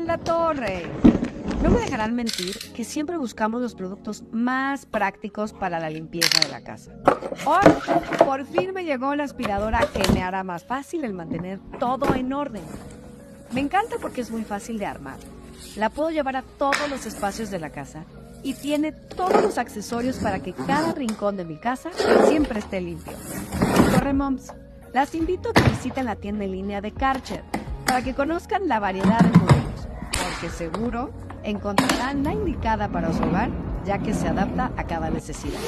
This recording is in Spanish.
la torre! No me dejarán mentir que siempre buscamos los productos más prácticos para la limpieza de la casa. Hoy, por fin me llegó la aspiradora que me hará más fácil el mantener todo en orden. Me encanta porque es muy fácil de armar. La puedo llevar a todos los espacios de la casa y tiene todos los accesorios para que cada rincón de mi casa siempre esté limpio. Corre, moms. Las invito a que visiten la tienda en línea de Karcher para que conozcan la variedad de modelos, porque seguro encontrarán la indicada para su hogar, ya que se adapta a cada necesidad.